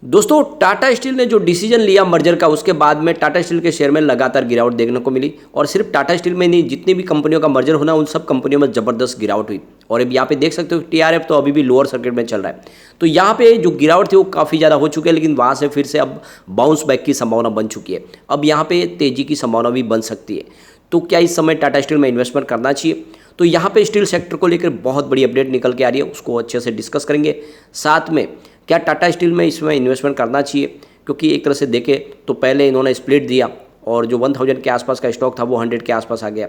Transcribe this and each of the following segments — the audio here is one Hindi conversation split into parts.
दोस्तों टाटा स्टील ने जो डिसीजन लिया मर्जर का, उसके बाद में टाटा स्टील के शेयर में लगातार गिरावट देखने को मिली। और सिर्फ टाटा स्टील में नहीं, जितनी भी कंपनियों का मर्जर होना, उन सब कंपनियों में ज़बरदस्त गिरावट हुई। और अब यहाँ पे देख सकते हो टीआरएफ तो अभी भी लोअर सर्किट में चल रहा है। तो यहाँ पे जो गिरावट थी वो काफ़ी ज़्यादा हो चुकी है, लेकिन वहाँ से फिर से अब बाउंस बैक की संभावना बन चुकी है। अब यहाँ पे तेज़ी की संभावना भी बन सकती है। तो क्या इस समय टाटा स्टील में इन्वेस्टमेंट करना चाहिए? तो यहाँ पे स्टील सेक्टर को लेकर बहुत बड़ी अपडेट निकल के आ रही है, उसको अच्छे से डिस्कस करेंगे। साथ में क्या टाटा स्टील में इसमें इन्वेस्टमेंट करना चाहिए, क्योंकि एक तरह से देखें तो पहले इन्होंने स्प्लिट दिया और जो 1000 के आसपास का स्टॉक था वो 100 के आसपास आ गया।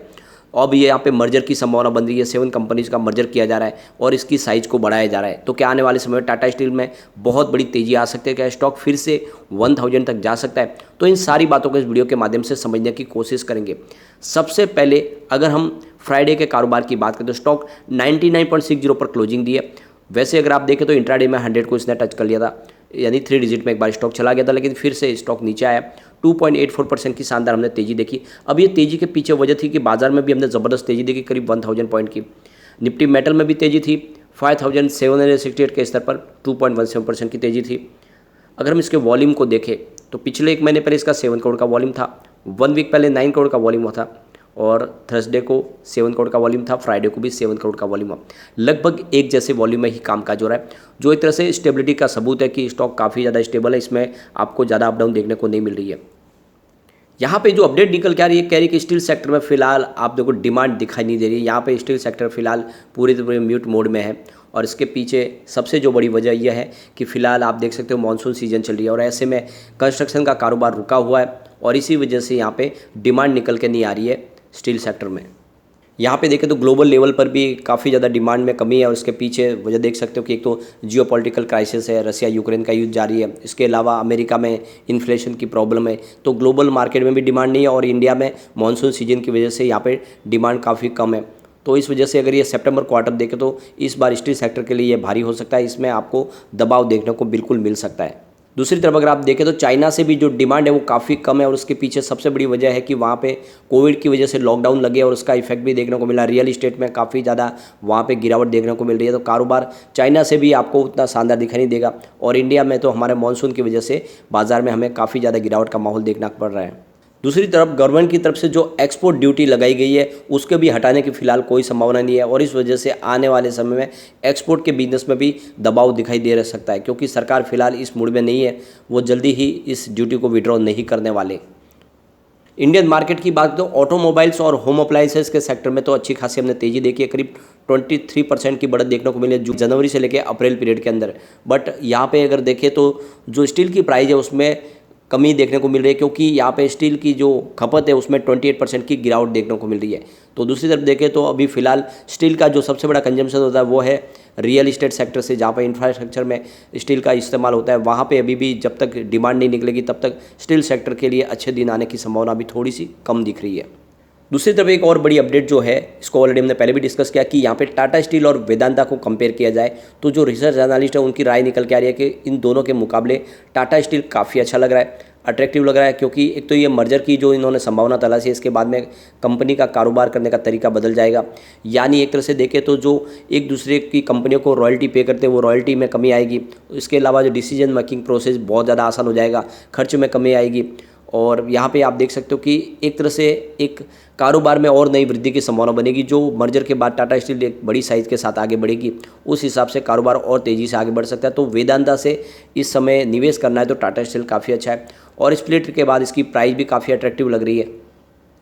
अब ये यहाँ पे मर्जर की संभावना बन रही है, 7 कंपनीज का मर्जर किया जा रहा है और इसकी साइज को बढ़ाया जा रहा है। तो क्या आने वाले समय में टाटा स्टील में बहुत बड़ी तेजी आ सकती है? क्या स्टॉक फिर से 1000 तक जा सकता है? तो इन सारी बातों को इस वीडियो के माध्यम से समझने की कोशिश करेंगे। सबसे पहले अगर हम फ्राइडे के कारोबार की बात करें तो स्टॉक 99.60 पर क्लोजिंग दी है। वैसे अगर आप देखें तो इंट्राडे में 100 को इसने टच कर लिया था, यानी 3 डिजिट में एक बार स्टॉक चला गया था, लेकिन फिर से स्टॉक नीचे आया। 2.84% की शानदार हमने तेजी देखी। अब ये तेजी के पीछे वजह थी कि बाजार में भी हमने ज़बरदस्त तेजी देखी, करीब 1000 पॉइंट की। निफ्टी मेटल में भी तेजी थी, 5768 के स्तर पर 2.17% की तेजी थी। अगर हम इसके वॉल्यूम को देखें तो पिछले 1 महीने पहले इसका 7 करोड़ का वॉल्यूम था, 1 वीक पहले 9 करोड़ का वॉल्यूम हुआ था, और थर्सडे को 7 करोड़ का वॉल्यूम था, फ्राइडे को भी 7 करोड़ का वॉल्यूम हुआ। लगभग एक जैसे वॉल्यूम में ही कामकाज हो रहा है, जो एक तरह से स्टेबिलिटी का सबूत है कि स्टॉक काफ़ी ज़्यादा स्टेबल है, इसमें आपको ज़्यादा अप डाउन देखने को नहीं मिल रही है। यहाँ पे जो अपडेट निकल के आ रही है, कह रही है कि स्टील सेक्टर में फिलहाल आप देखो डिमांड दिखाई नहीं दे रही है। यहाँ पे स्टील सेक्टर फिलहाल पूरे म्यूट मोड में है, और इसके पीछे सबसे जो बड़ी वजह यह है कि फिलहाल आप देख सकते हो मानसून सीजन चल रही है और ऐसे में कंस्ट्रक्शन का कारोबार रुका हुआ है, और इसी वजह से यहाँ पे डिमांड निकल के नहीं आ रही है स्टील सेक्टर में। यहाँ पे देखें तो ग्लोबल लेवल पर भी काफ़ी ज़्यादा डिमांड में कमी है, और इसके पीछे वजह देख सकते हो कि एक तो जियोपॉलिटिकल क्राइसिस है, रसिया यूक्रेन का युद्ध जारी है, इसके अलावा अमेरिका में इन्फ्लेशन की प्रॉब्लम है। तो ग्लोबल मार्केट में भी डिमांड नहीं है, और इंडिया में मानसून सीजन की वजह से यहाँ पे डिमांड काफ़ी कम है। तो इस वजह से अगर ये सितंबर क्वार्टर देखें तो इस बार स्टील सेक्टर के लिए ये भारी हो सकता है, इसमें आपको दबाव देखने को बिल्कुल मिल सकता है। दूसरी तरफ अगर आप देखें तो चाइना से भी जो डिमांड है वो काफ़ी कम है, और उसके पीछे सबसे बड़ी वजह है कि वहाँ पे कोविड की वजह से लॉकडाउन लगे और उसका इफेक्ट भी देखने को मिला। रियल इस्टेट में काफ़ी ज़्यादा वहाँ पे गिरावट देखने को मिल रही है, तो कारोबार चाइना से भी आपको उतना शानदार दिखाई नहीं देगा। और इंडिया में तो हमारे मानसून की वजह से बाज़ार में हमें काफ़ी ज़्यादा गिरावट का माहौल देखना पड़ रहा है। दूसरी तरफ गवर्नमेंट की तरफ से जो एक्सपोर्ट ड्यूटी लगाई गई है उसके भी हटाने की फिलहाल कोई संभावना नहीं है, और इस वजह से आने वाले समय में एक्सपोर्ट के बिजनेस में भी दबाव दिखाई दे रह सकता है, क्योंकि सरकार फिलहाल इस मूड में नहीं है, वो जल्दी ही इस ड्यूटी को विड्रॉ नहीं करने वाले। इंडियन मार्केट की बात तो ऑटोमोबाइल्स और होम अप्लायंसेस के सेक्टर में तो अच्छी खासी हमने तेजी देखी है, करीब 23% की बढ़त देखने को मिली है जनवरी से लेकर अप्रैल पीरियड के अंदर। बट यहाँ पे अगर देखें तो जो स्टील की प्राइस है उसमें कमी देखने को मिल रही है, क्योंकि यहाँ पे स्टील की जो खपत है उसमें 28% की गिरावट देखने को मिल रही है। तो दूसरी तरफ देखें तो अभी फ़िलहाल स्टील का जो सबसे बड़ा कंजम्पशन होता है वो है रियल इस्टेट सेक्टर से, जहाँ पर इंफ्रास्ट्रक्चर में स्टील का इस्तेमाल होता है। वहाँ पे अभी भी जब तक डिमांड नहीं निकलेगी तब तक स्टील सेक्टर के लिए अच्छे दिन आने की संभावना भी थोड़ी सी कम दिख रही है। दूसरी तरफ एक और बड़ी अपडेट जो है, इसको ऑलरेडी हमने पहले भी डिस्कस किया कि यहाँ पे टाटा स्टील और वेदांता को कंपेयर किया जाए तो जो रिसर्च एनालिस्ट है उनकी राय निकल के आ रही है कि इन दोनों के मुकाबले टाटा स्टील काफ़ी अच्छा लग रहा है, अट्रैक्टिव लग रहा है, क्योंकि एक तो ये मर्जर की जो इन्होंने संभावना तलाशी है, इसके बाद में कंपनी का कारोबार करने का तरीका बदल जाएगा। यानी एक तरह से देखें तो जो एक दूसरे की कंपनियों को रॉयल्टी पे करते हैं वो रॉयल्टी में कमी आएगी। इसके अलावा जो डिसीजन मेकिंग प्रोसेस बहुत ज़्यादा आसान हो जाएगा, खर्च में कमी आएगी, और यहाँ पे आप देख सकते हो कि एक तरह से एक कारोबार में और नई वृद्धि की संभावना बनेगी। जो मर्जर के बाद टाटा स्टील एक बड़ी साइज़ के साथ आगे बढ़ेगी, उस हिसाब से कारोबार और तेज़ी से आगे बढ़ सकता है। तो वेदांता से इस समय निवेश करना है तो टाटा स्टील काफ़ी अच्छा है, और स्प्लिट के बाद इसकी प्राइस भी काफ़ी अट्रैक्टिव लग रही है।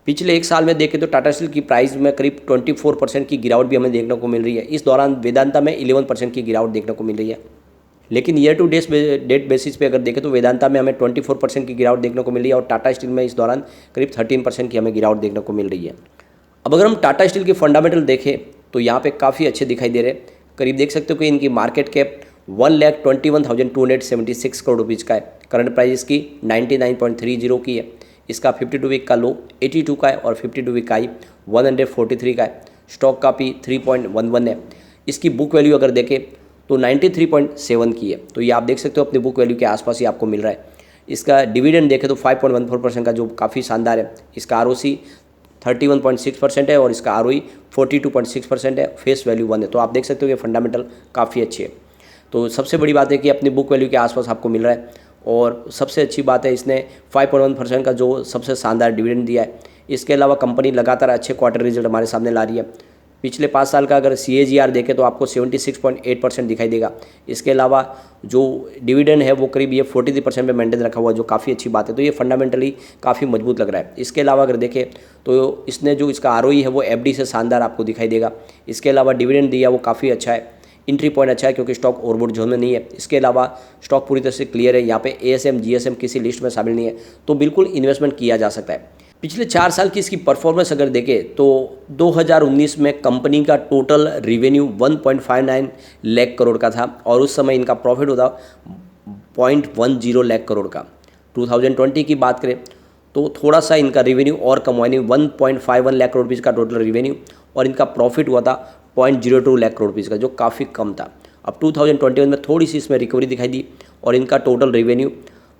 पिछले 1 साल में देखें तो टाटा स्टील की प्राइस में करीब 24% की गिरावट भी हमें देखने को मिल रही है। इस दौरान वेदांता में 11% की गिरावट देखने को मिल रही है। लेकिन ईयर टू डेट बेसिस पे अगर देखें तो वेदांता में हमें 24% की गिरावट देखने को मिल रही है, और टाटा स्टील में इस दौरान करीब 13% की हमें गिरावट देखने को मिल रही है। अब अगर हम टाटा स्टील के फंडामेंटल देखें तो यहाँ पे काफ़ी अच्छे दिखाई दे रहे हैं। करीब देख सकते हो कि इनकी मार्केट कैप 1,21,276 करोड़ रुपीज़ का है। करंट प्राइस इसकी 99.30 की है। इसका 52 वीक का लो 82 का है, और 52 वीक का हाई 143 का है। स्टॉक का पी 3.11 है। इसकी बुक वैल्यू अगर देखें तो 93.7 की है। तो ये आप देख सकते हो अपनी बुक वैल्यू के आसपास ही आपको मिल रहा है। इसका डिविडेंड देखें तो 5.14% का, जो काफ़ी शानदार है। इसका आरओसी 31.6% है, और इसका आरओई 42.6% है। फेस वैल्यू 1 है। तो आप देख सकते हो कि फंडामेंटल काफ़ी अच्छे है। तो सबसे बड़ी बात है कि अपनी बुक वैल्यू के आसपास आपको मिल रहा है। और सबसे अच्छी बात है इसने 5.1% का जो सबसे शानदार डिविडेंड दिया है। इसके अलावा कंपनी लगातार अच्छे क्वार्टर रिजल्ट हमारे सामने ला रही है। पिछले 5 साल का अगर CAGR देखें तो आपको 76.8% दिखाई देगा। इसके अलावा जो डिविडेंड है वो करीब ये 43% में मेंटेन रखा हुआ, जो काफ़ी अच्छी बात है। तो ये फंडामेंटली काफ़ी मजबूत लग रहा है। इसके अलावा अगर देखें तो इसने जो इसका ROE है वो FD से शानदार आपको दिखाई देगा। इसके अलावा डिविडेंड दिया वो काफ़ी अच्छा है। एंट्री पॉइंट अच्छा है क्योंकि स्टॉक ओवरबॉट जोन में नहीं है। इसके अलावा स्टॉक पूरी तरह से क्लियर है, यहाँ पे ASM GSM किसी लिस्ट में शामिल नहीं है, तो बिल्कुल इन्वेस्टमेंट किया जा सकता है। पिछले 4 साल की इसकी परफॉर्मेंस अगर देखें तो 2019 में कंपनी का टोटल रेवेन्यू 1.59 लाख करोड़ का था और उस समय इनका प्रॉफिट होता 0.10 लाख करोड़ का। 2020 की बात करें तो थोड़ा सा इनका रेवेन्यू और कम हुआ, 1.51 लाख करोड़ रुपीज़ का टोटल रेवेन्यू और इनका प्रॉफिट हुआ था 0.02 लाख करोड़ रुपीज़ का, जो काफ़ी कम था। अब 2021 में थोड़ी सी इसमें रिकवरी दिखाई दी और इनका total revenue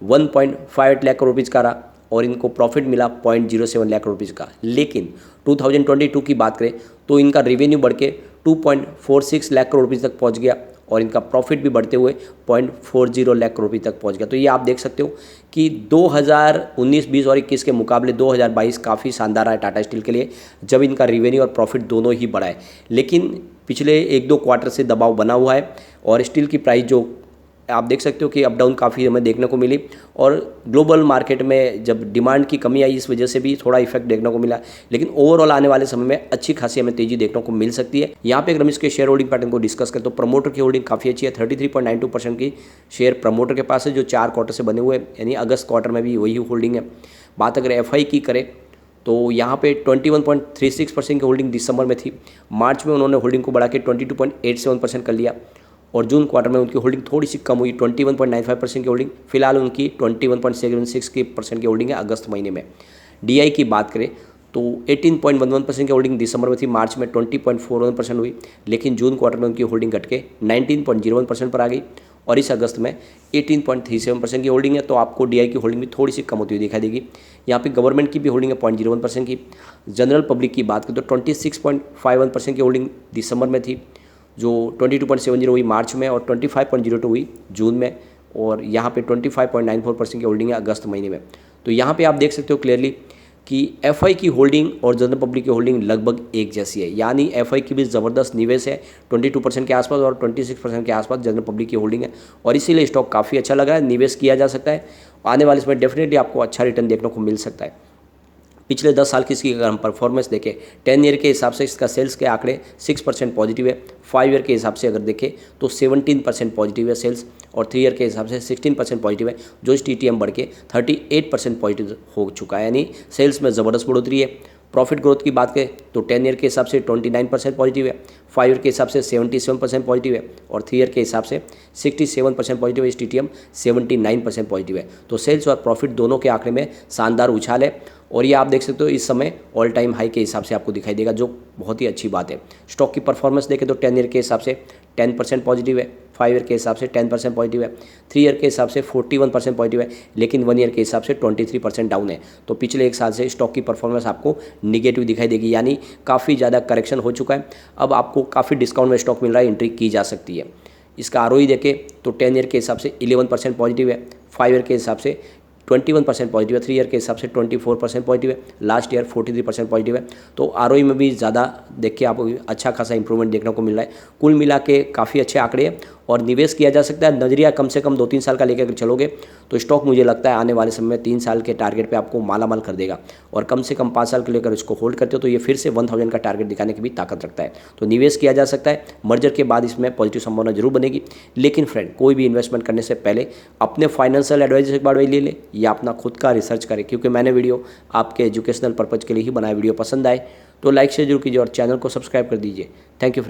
1.58 lakh crore rupees का रहा और इनको प्रॉफिट मिला 0.07 लाख करोड़ रुपीज़ का। लेकिन 2022 की बात करें तो इनका रेवेन्यू बढ़ के 2.46 लाख करोड़ रुपीज़ तक पहुंच गया और इनका प्रॉफिट भी बढ़ते हुए 0.40 लाख करोड़ रुपये तक पहुंच गया। तो ये आप देख सकते हो कि 2019, 20 और 21 के मुकाबले 2022 काफ़ी शानदार है टाटा स्टील के लिए, जब इनका रेवेन्यू और प्रॉफिट दोनों ही बढ़ा है। लेकिन पिछले 1-2 क्वार्टर से दबाव बना हुआ है और स्टील की प्राइस जो आप देख सकते हो कि अप डाउन काफ़ी हमें देखने को मिली और ग्लोबल मार्केट में जब डिमांड की कमी आई इस वजह से भी थोड़ा इफेक्ट देखने को मिला। लेकिन ओवरऑल आने वाले समय में अच्छी खासी हमें तेजी देखने को मिल सकती है। यहाँ पे अगर हम इसके शेयर होल्डिंग पैटर्न को डिस्कस करें तो प्रमोटर की होल्डिंग काफ़ी अच्छी है। 33.92% की शेयर प्रमोटर के पास है, जो 4 क्वार्टर से बने हुए, यानी अगस्त क्वार्टर में भी वही होल्डिंग है। बात अगर FI की करें तो यहाँ पे 21.36% की होल्डिंग दिसंबर में थी। मार्च में उन्होंने होल्डिंग को बढ़ा के 22.87% कर लिया और जून क्वार्टर में उनकी होल्डिंग थोड़ी सी कम हुई, 21.95% की होल्डिंग। फिलहाल उनकी 21.76% की होल्डिंग है अगस्त महीने में। DI की बात करें तो 18.11% की होल्डिंग दिसंबर में थी, मार्च में 20.41% हुई, लेकिन जून क्वार्टर में उनकी होल्डिंग घट के 19.01% पर आ गई और इस अगस्त में 18.37% की होल्डिंग है। तो आपको DI की होल्डिंग भी थोड़ी सी कम होती हुई दिखाई देगी। यहाँ पे गवर्नमेंट की भी होल्डिंग है 0.01% की। जनरल पब्लिक की बात करें तो 26.51% की होल्डिंग दिसंबर में थी, जो 22.70 हुई मार्च में और 25.02 हुई जून में और यहाँ पे 25.94% की होल्डिंग है अगस्त महीने में। तो यहाँ पे आप देख सकते हो क्लियरली कि FI की होल्डिंग और जनरल पब्लिक की होल्डिंग लगभग एक जैसी है, यानी FI की भी ज़बरदस्त निवेश है 22% के आसपास और 26% के आसपास जनरल पब्लिक की होल्डिंग है और इसीलिए स्टॉक काफ़ी अच्छा लगा है, निवेश किया जा सकता है। आने वाले समय डेफिनेटली आपको अच्छा रिटर्न देखने को मिल सकता है। पिछले 10 साल की इसकी अगर हम परफॉर्मेंस देखें 10 ईयर के हिसाब से इसका सेल्स के आंकड़े 6% पॉजिटिव है, 5 ईयर के हिसाब से अगर देखें तो 17% पॉजिटिव है सेल्स और 3 ईयर के हिसाब से 16% पॉजिटिव है, जो इस TTM बढ़ के 38% पॉजिटिव हो चुका है, यानी सेल्स में ज़बरदस्त बढ़ोतरी है। प्रॉफिट ग्रोथ की बात करें तो 10 ईयर के हिसाब से 29% पॉजिटिव है, 5 ईयर के हिसाब से 77% पॉजिटिव है और 3 ईयर के हिसाब से 67% पॉजिटिव है, इस TTM 79% पॉजिटिव है। तो सेल्स और प्रॉफिट दोनों के आंकड़े में शानदार उछाल है और ये आप देख सकते हो इस समय ऑल टाइम हाई के हिसाब से आपको दिखाई देगा, जो बहुत ही अच्छी बात है। स्टॉक की परफॉर्मेंस देखें तो 10 ईयर के हिसाब से 10% पॉजिटिव है, 5 ईयर के हिसाब से 10% पॉजिटिव है, 3 ईयर के हिसाब से 41% पॉजिटिव है, लेकिन 1 ईयर के हिसाब से 23% डाउन है। तो पिछले 1 साल से स्टॉक की परफॉर्मेंस आपको निगेटिव दिखाई देगी, यानी काफ़ी ज़्यादा करेक्शन हो चुका है। अब आपको काफ़ी डिस्काउंट में स्टॉक मिल रहा है, एंट्री की जा सकती है। इसका ROE देखें तो 10 ईयर के हिसाब से 11% पॉजिटिव है, 5 ईयर के हिसाब से 21% पॉजिटिव है, 3 ईयर के हिसाब से 24% पॉजिटिव है, लास्ट ईयर 43% पॉजिटिव है। तो ROE में भी ज़्यादा देख के आपको अच्छा खासा इंप्रूवमेंट देखने को मिल रहा है। कुल मिला के काफ़ी अच्छे आंकड़े हैं और निवेश किया जा सकता है। नजरिया कम से कम 2-3 साल का लेकर अगर चलोगे तो स्टॉक मुझे लगता है आने वाले समय में 3 साल के टारगेट पे आपको मालामाल कर देगा और कम से कम 5 साल के लेकर इसको होल्ड करते हो तो ये फिर से 1000 का टारगेट दिखाने की भी ताकत रखता है। तो निवेश किया जा सकता है। मर्जर के बाद इसमें पॉजिटिव संभावना जरूर बनेगी, लेकिन फ्रेंड कोई भी इन्वेस्टमेंट करने से पहले अपने फाइनेंशियल एडवाइजर एक बार ले ले या अपना खुद का रिसर्च करें, क्योंकि मैंने वीडियो आपके एजुकेशनल पर्पज़ के लिए ही बनाया। वीडियो पसंद आए तो लाइक शेयर जरूर कीजिए और चैनल को सब्सक्राइब कर दीजिए। Thank you friend.